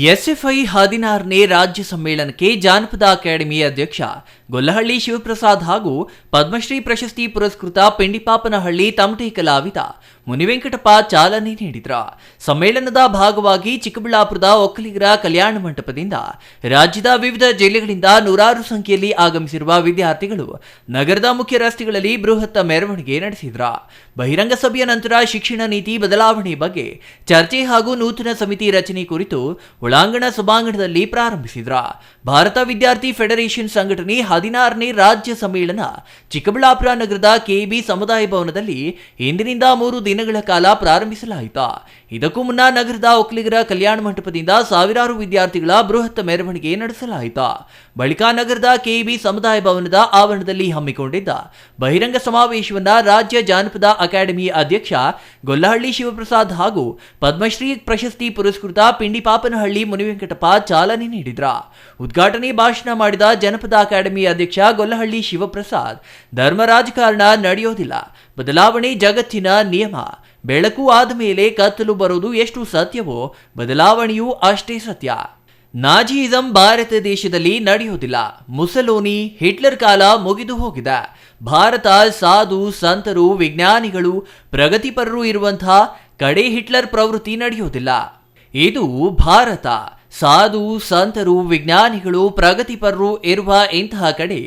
SFI 16ನೇ ರಾಜ್ಯ ಸಮ್ಮೇಳನಕ್ಕೆ ಜಾನಪದ ಅಕಾಡೆಮಿ ಅಧ್ಯಕ್ಷ ಗೊಲ್ಲಹಳ್ಳಿ ಶಿವಪ್ರಸಾದ್ ಹಾಗೂ ಪದ್ಮಶ್ರೀ ಪ್ರಶಸ್ತಿ ಪುರಸ್ಕೃತ ಪಿಂಡಿಪಾಪನಹಳ್ಳಿ ತಮಟೆ ಕಲಾವಿದ ಮುನಿವೆಂಕಟಪ್ಪ ಚಾಲನೆ ನೀಡಿದರು. ಸಮ್ಮೇಳನದ ಭಾಗವಾಗಿ ಚಿಕ್ಕಬಳ್ಳಾಪುರದ ಒಕ್ಕಲಿಗರ ಕಲ್ಯಾಣ ಮಂಟಪದಿಂದ ರಾಜ್ಯದ ವಿವಿಧ ಜಿಲ್ಲೆಗಳಿಂದ ನೂರಾರು ಸಂಖ್ಯೆಯಲ್ಲಿ ಆಗಮಿಸಿರುವ ವಿದ್ಯಾರ್ಥಿಗಳು ನಗರದ ಮುಖ್ಯ ರಸ್ತೆಗಳಲ್ಲಿ ಬೃಹತ್ ಮೆರವಣಿಗೆ ನಡೆಸಿದರು. ಬಹಿರಂಗ ಸಭೆಯ ನಂತರ ಶಿಕ್ಷಣ ನೀತಿ ಬದಲಾವಣೆ ಬಗ್ಗೆ ಚರ್ಚೆ ಹಾಗೂ ನೂತನ ಸಮಿತಿ ರಚನೆ ಕುರಿತು ಒಳಾಂಗಣ ಸಭಾಂಗಣದಲ್ಲಿ ಪ್ರಾರಂಭಿಸಿದ್ರ. ಭಾರತ ವಿದ್ಯಾರ್ಥಿ ಫೆಡರೇಷನ್ ಸಂಘಟನೆ 16ನೇ ರಾಜ್ಯ ಸಮ್ಮೇಳನ ಚಿಕ್ಕಬಳ್ಳಾಪುರ ನಗರದ ಕೆಬಿ ಸಮುದಾಯ ಭವನದಲ್ಲಿ ಇಂದಿನಿಂದ 3 ದಿನಗಳ ಕಾಲ ಪ್ರಾರಂಭಿಸಲಾಯಿತು. ಇದಕ್ಕೂ ಮುನ್ನ ನಗರದ ಒಕ್ಕಲಿಗರ ಕಲ್ಯಾಣ ಮಂಟಪದಿಂದ ಸಾವಿರಾರು ವಿದ್ಯಾರ್ಥಿಗಳ ಬೃಹತ್ ಮೆರವಣಿಗೆ ನಡೆಸಲಾಯಿತು. ಬಳಿಕ ನಗರದ ಕೆಬಿ ಸಮುದಾಯ ಭವನದ ಆವರಣದಲ್ಲಿ ಹಮ್ಮಿಕೊಂಡಿದ್ದ ಬಹಿರಂಗ ಸಮಾವೇಶವನ್ನ ರಾಜ್ಯ ಜಾನಪದ ಅಕಾಡೆಮಿ ಅಧ್ಯಕ್ಷ ಗೊಲ್ಲಹಳ್ಳಿ ಶಿವಪ್ರಸಾದ್ ಹಾಗೂ ಪದ್ಮಶ್ರೀ ಪ್ರಶಸ್ತಿ ಪುರಸ್ಕೃತ ಪಿಂಡಿಪಾಪನಹಳ್ಳಿ ಮುನಿವೆಂಕಟಪ್ಪ ಚಾಲನೆ ನೀಡಿದ್ರು. ಉದ್ಘಾಟನೆ ಭಾಷಣ ಮಾಡಿದ ಜನಪದ ಅಕಾಡೆಮಿ ಅಧ್ಯಕ್ಷ ಗೊಲ್ಲಹಳ್ಳಿ ಶಿವಪ್ರಸಾದ್, ಧರ್ಮ ರಾಜಕಾರಣ ನಡೆಯೋದಿಲ್ಲ, ಬದಲಾವಣೆ ಜಗತ್ತಿನ ನಿಯಮ. ಬೆಳಕು ಆದ ಮೇಲೆ ಕತ್ತಲು ಬರೋದು ಎಷ್ಟು ಸತ್ಯವೋ ಬದಲಾವಣೆಯೂ ಅಷ್ಟೇ ಸತ್ಯ. ನಾಜಿಯಿಸಂ ಭಾರತ ದೇಶದಲ್ಲಿ ನಡೆಯೋದಿಲ್ಲ. ಮುಸಲೋನಿ, ಹಿಟ್ಲರ್ ಕಾಲ ಮುಗಿದು ಹೋಗಿದೆ. ಭಾರತ ಸಾಧು ಸಂತರು, ವಿಜ್ಞಾನಿಗಳು, ಪ್ರಗತಿಪರರು ಇರುವಂತಹ ಕಡೆ ಹಿಟ್ಲರ್ ಪ್ರವೃತ್ತಿ ನಡೆಯೋದಿಲ್ಲ. ಇದು ಭಾರತ. ಸಾಧು ಸಂತರು, ವಿಜ್ಞಾನಿಗಳು, ಪ್ರಗತಿಪರರು ಇರುವ ಇಂತಹ ಕಡೆ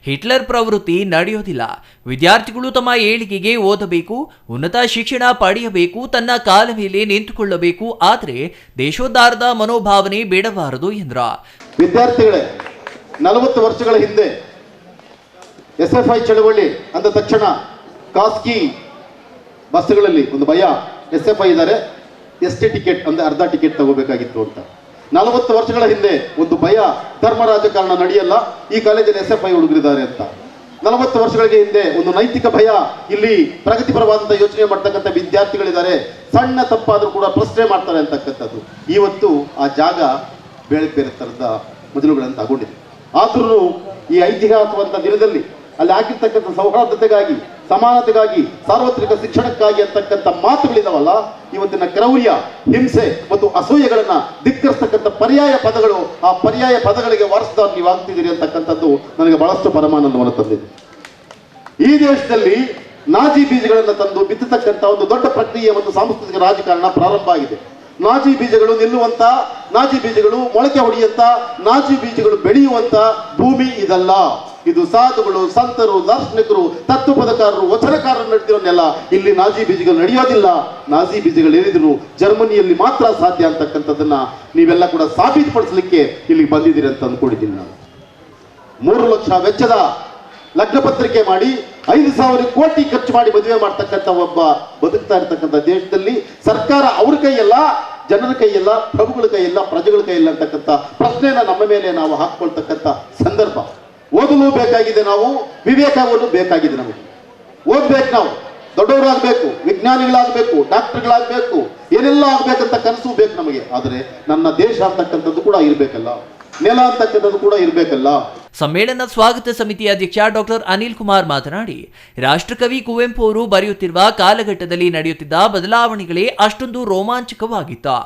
ಹಿಟ್ಲರ್ ಪ್ರವೃತ್ತಿ ನಡೆಯೋದಿಲ್ಲ. ವಿದ್ಯಾರ್ಥಿಗಳು ತಮ್ಮ ಏಳಿಗೆಗೆ ಓದಬೇಕು, ಉನ್ನತ ಶಿಕ್ಷಣ ಪಡೆಯಬೇಕು, ತನ್ನ ಕಾಲ ಮೇಲೆ ನಿಂತುಕೊಳ್ಳಬೇಕು. ಆದರೆ ದೇಶೋದ್ಧಾರದ ಮನೋಭಾವನೆ ಬೇಡಬಾರದು ಎಂದ್ರ. ವಿದ್ಯಾರ್ಥಿಗಳೇ, 40 ವರ್ಷಗಳ ಹಿಂದೆ ಎಸ್ಎಫ್ಐ ಚಳವಳಿ ಅಂದ ತಕ್ಷಣ ಖಾಸಗಿ ಬಸ್ಗಳಲ್ಲಿ ಒಂದು ಭಯ, ಎಸ್ಎಫ್ಐ ಇದ್ದಾರೆ, ಎಸ್ಟಿ ಟಿಕೆಟ್ ಅಂದ್ರೆ ಅರ್ಧ ಟಿಕೆಟ್ ತಗೋಬೇಕಾಗಿತ್ತು ಅಂತ. 40 ವರ್ಷಗಳ ಹಿಂದೆ ಒಂದು ಭಯ, ಧರ್ಮ ರಾಜಕಾರಣ ನಡೆಯಲ್ಲ, ಈ ಕಾಲೇಜಲ್ಲಿ ಎಸ್ಎಫ್ಐ ಹುಡುಗರಿದ್ದಾರೆ ಅಂತ. 40 ವರ್ಷಗಳಿಗೆ ಹಿಂದೆ ಒಂದು ನೈತಿಕ ಭಯ, ಇಲ್ಲಿ ಪ್ರಗತಿಪರವಾದಂತಹ ಯೋಚನೆ ಮಾಡ್ತಕ್ಕಂಥ ವಿದ್ಯಾರ್ಥಿಗಳಿದ್ದಾರೆ, ಸಣ್ಣ ತಪ್ಪಾದ್ರೂ ಕೂಡ ಪ್ರಶ್ನೆ ಮಾಡ್ತಾರೆ ಅಂತಕ್ಕಂಥದ್ದು. ಇವತ್ತು ಆ ಜಾಗ ಬೇರೆ ಬೇರೆ ತರದ ಮೊದಲುಗಳನ್ನು ತಗೊಂಡಿದೆ. ಆದ್ರೂ ಈ ಐತಿಹಾಸಿಕವಂತ ದಿನದಲ್ಲಿ ಅಲ್ಲಿ ಆಗಿರ್ತಕ್ಕಂಥ ಸೌಹಾರ್ದತೆಗಾಗಿ, ಸಮಾನತೆಗಾಗಿ, ಸಾರ್ವತ್ರಿಕ ಶಿಕ್ಷಣಕ್ಕಾಗಿ ಅಂತಕ್ಕಂಥ ಮಾತುಗಳಿದಾವಲ್ಲ, ಇವತ್ತಿನ ಕ್ರೌರ್ಯ, ಹಿಂಸೆ ಮತ್ತು ಅಸೂಯೆಗಳನ್ನ ಧಿಕ್ಕರಿಸ್ತಕ್ಕಂಥ ಪರ್ಯಾಯ ಪದಗಳು, ಆ ಪರ್ಯಾಯ ಪದಗಳಿಗೆ ವಾರಸುದಾರ ನೀವು ಆಗ್ತಿದ್ದೀರಿ ಅಂತಕ್ಕಂಥದ್ದು ನನಗೆ ಬಹಳಷ್ಟು ಪರಮಾನಂದವನ್ನು ತಂದಿದೆ. ಈ ದೇಶದಲ್ಲಿ ನಾಜಿ ಬೀಜಗಳನ್ನು ತಂದು ಬಿತ್ತತಕ್ಕಂಥ ಒಂದು ದೊಡ್ಡ ಪ್ರಕ್ರಿಯೆ ಮತ್ತು ಸಾಂಸ್ಕೃತಿಕ ರಾಜಕಾರಣ ಪ್ರಾರಂಭ ಆಗಿದೆ. ನಾಜಿ ಬೀಜಗಳು ನಿಲ್ಲುವಂತ, ನಾಜಿ ಬೀಜಗಳು ಮೊಳಕೆ ಹೊಡೆಯುವಂತ, ನಾಜಿ ಬೀಜಗಳು ಬೆಳೆಯುವಂತ ಭೂಮಿ ಇದಲ್ಲ. ಇದು ಸಾಧುಗಳು, ಸಂತರು, ದಾರ್ಶನಿಕರು, ತತ್ವಪದಕಾರರು, ವಚನಕಾರರು ನಡೆದಿರೋನೆಲ್ಲ. ಇಲ್ಲಿ ನಾಜಿ ಬೀಜಗಳು ನಡೆಯೋದಿಲ್ಲ. ನಾಜಿ ಬೀಜಗಳು ಏನಿದ್ರು ಜರ್ಮನಿಯಲ್ಲಿ ಮಾತ್ರ ಸಾಧ್ಯ ಅಂತಕ್ಕಂಥದ್ದನ್ನ ನೀವೆಲ್ಲ ಕೂಡ ಸಾಬೀತುಪಡಿಸಲಿಕ್ಕೆ ಇಲ್ಲಿ ಬಂದಿದ್ದೀರಿ ಅಂತ ಅಂದ್ಕೊಂಡಿದ್ದೀನಿ ನಾನು. 3 ಲಕ್ಷ ವೆಚ್ಚದ ಲಗ್ನ ಪತ್ರಿಕೆ ಮಾಡಿ 5,000 ಕೋಟಿ ಖರ್ಚು ಮಾಡಿ ಮದುವೆ ಮಾಡ್ತಕ್ಕಂಥ ಒಬ್ಬ ಬದುಕ್ತಾ ಇರ್ತಕ್ಕಂಥ ದೇಶದಲ್ಲಿ ಸರ್ಕಾರ ಅವ್ರ ಕೈಯಲ್ಲ, ಜನರ ಕೈಯಲ್ಲ, ಪ್ರಭುಗಳ ಕೈಯಲ್ಲ, ಪ್ರಜೆಗಳ ಕೈಯಲ್ಲ ಅಂತಕ್ಕಂಥ ಪ್ರಶ್ನೆನ ನಮ್ಮ ಮೇಲೆ ನಾವು ಹಾಕೊಳ್ತಕ್ಕಂಥ ಸಂದರ್ಭ. ಓದಲು ಬೇಕಾಗಿದೆ, ನಾವು ವಿವೇಕವನ್ನು ಬೇಕಾಗಿದೆ. ನಮಗೆ ಓದ್ಬೇಕು, ನಾವು ದೊಡ್ಡವರಾಗಬೇಕು, ವಿಜ್ಞಾನಿಗಳಾಗಬೇಕು, ಡಾಕ್ಟರ್ಗಳಾಗಬೇಕು, ಏನೆಲ್ಲ ಆಗ್ಬೇಕಂತ ಕನಸು ಬೇಕು ನಮಗೆ. ಆದರೆ ನನ್ನ ದೇಶ ಅಂತಕ್ಕಂಥದ್ದು ಕೂಡ ಇರಬೇಕಲ್ಲ, ನೆಲ ಅಂತಕ್ಕಂಥದ್ದು ಕೂಡ ಇರಬೇಕಲ್ಲ. ಸಮ್ಮೇಳನ ಸ್ವಾಗತ ಸಮಿತಿ ಅಧ್ಯಕ್ಷ ಡಾಕ್ಟರ್ ಅನಿಲ್ ಕುಮಾರ್ ಮಾತನಾಡಿ, ರಾಷ್ಟ್ರಕವಿ ಕುವೆಂಪು ಅವರು ಬರೆಯುತ್ತಿರುವ ಕಾಲಘಟ್ಟದಲ್ಲಿ ನಡೆಯುತ್ತಿದ್ದ ಬದಲಾವಣೆಗಳೇ ಅಷ್ಟೊಂದು ರೋಮಾಂಚಕವಾಗಿತ್ತು.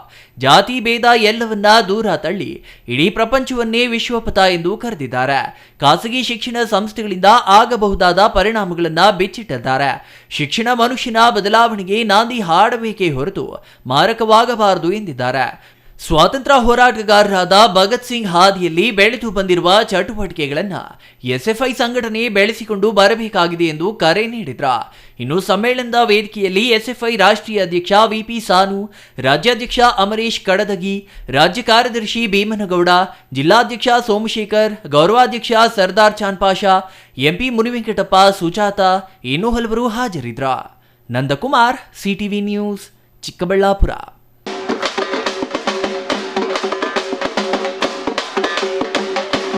ಜಾತಿ ಭೇದ ಎಲ್ಲವನ್ನ ದೂರ ತಳ್ಳಿ ಇಡೀ ಪ್ರಪಂಚವನ್ನೇ ವಿಶ್ವಪಥ ಎಂದು ಕರೆದಿದ್ದಾರೆ. ಖಾಸಗಿ ಶಿಕ್ಷಣ ಸಂಸ್ಥೆಗಳಿಂದ ಆಗಬಹುದಾದ ಪರಿಣಾಮಗಳನ್ನ ಬಿಚ್ಚಿಟ್ಟಿದ್ದಾರೆ. ಶಿಕ್ಷಣ ಮನುಷ್ಯನ ಬದಲಾವಣೆಗೆ ನಾಂದಿ ಹಾಡಬೇಕೇ ಹೊರತು ಮಾರಕವಾಗಬಾರದು ಎಂದಿದ್ದಾರೆ. ಸ್ವಾತಂತ್ರ್ಯ ಹೋರಾಟಗಾರರಾದ ಭಗತ್ ಸಿಂಗ್ ಹಾದಿಯಲ್ಲಿ ಬೆಳೆದು ಬಂದಿರುವ ಚಟುವಟಿಕೆಗಳನ್ನು ಎಸ್ಎಫ್ಐ ಸಂಘಟನೆ ಬೆಳೆಸಿಕೊಂಡು ಬರಬೇಕಾಗಿದೆ ಎಂದು ಕರೆ ನೀಡಿದ್ರು. ಇನ್ನು ಸಮ್ಮೇಳನದ ವೇದಿಕೆಯಲ್ಲಿ ಎಸ್ಎಫ್ಐ ರಾಷ್ಟ್ರೀಯ ಅಧ್ಯಕ್ಷ ವಿಪಿ ಸಾನು, ರಾಜ್ಯಾಧ್ಯಕ್ಷ ಅಮರೇಶ್ ಕಡದಗಿ, ರಾಜ್ಯ ಕಾರ್ಯದರ್ಶಿ ಭೀಮನಗೌಡ, ಜಿಲ್ಲಾಧ್ಯಕ್ಷ ಸೋಮಶೇಖರ್, ಗೌರವಾಧ್ಯಕ್ಷ ಸರ್ದಾರ್ ಚಾನ್ಪಾಷಾ, ಎಂಪಿ ಮುನಿವೆಂಕಟಪ್ಪ, ಸುಜಾತ, ಇನ್ನೂ ಹಲವರು ಹಾಜರಿದ್ದರು. Nandakumar, CTV news, Chikkaballapur.